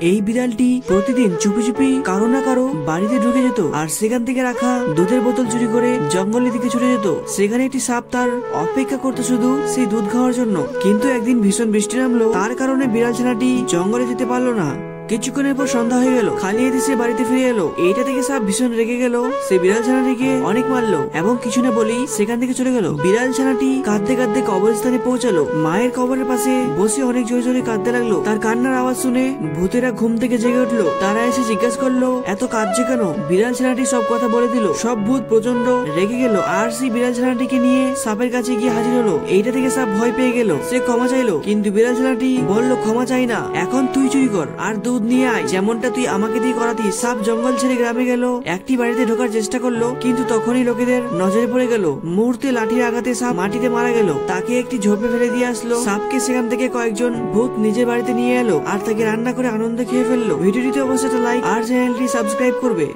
এই বিড়ালটি প্রতিদিন চুপি চুপি কারো না কারো বাড়িতে ঢুকে যেত আর সেখান থেকে রাখা দুধের বোতল চুরি করে জঙ্গলের দিকে ছুটে যেত। সেখানে একটি সাপ তার অপেক্ষা করতে শুধু সেই দুধ খাওয়ার জন্য। কিন্তু একদিন ভীষণ বৃষ্টি নামলো, তার কারণে বিড়াল ছানাটি জঙ্গলে যেতে পারলো না। কিছুক্ষণের পর সন্ধ্যা হয়ে গেল, খালি হাতে সে বাড়িতে ফিরে এলো। এইটা থেকে সাপ ভীষণ রেগে গেল, সে বিড়াল ছানাটিকে অনেক মারলো এবং কিছু না বলেই সেখান থেকে চলে গেল। বিড়াল ছানাটি কাঁদতে কাঁদতে কবরস্থানে পৌঁছালো। মায়ের কবরের পাশে বসে অনেক জোরে জোরে কাঁদতে লাগলো। তার কান্নার আওয়াজ শুনে ভূতেরা ঘুম থেকে জেগে উঠলো। তারা এসে জিজ্ঞাসা করলো এত কাঁদছে কেন। বিড়াল ছানাটি সব কথা বলে দিল। সব ভূত প্রচন্ড রেগে গেল আর সেই বিড়াল ছানাটিকে নিয়ে সাপের কাছে গিয়ে হাজির হলো। এইটা থেকে সাপ ভয় পেয়ে গেল, সে ক্ষমা চাইলো। কিন্তু বিড়াল ছানাটি বললো ক্ষমা চাই না, এখন তুই চুরি কর আর দুধ নিয়ে আয়, যেমনটা তুই আমাকে দিয়ে করাতিস। সাপ জঙ্গল ছেড়ে গ্রামে গেল, একটি বাড়িতে ঢোকার চেষ্টা করলো, কিন্তু তখনই লোকেদের নজরে পড়ে গেল। মুহূর্তে লাঠির আঘাতে সাপ মাটিতে মারা গেল। তাকে একটি ঝোপে ফেলে দিয়ে আসলো। সাপকে সেখান থেকে কয়েকজন ভূত নিজের বাড়িতে নিয়ে এলো আর তাকে রান্না করে আনন্দে খেয়ে ফেললো। ভিডিওটিতে অবশ্যই একটা লাইক আর চ্যানেলটি সাবস্ক্রাইব করবে।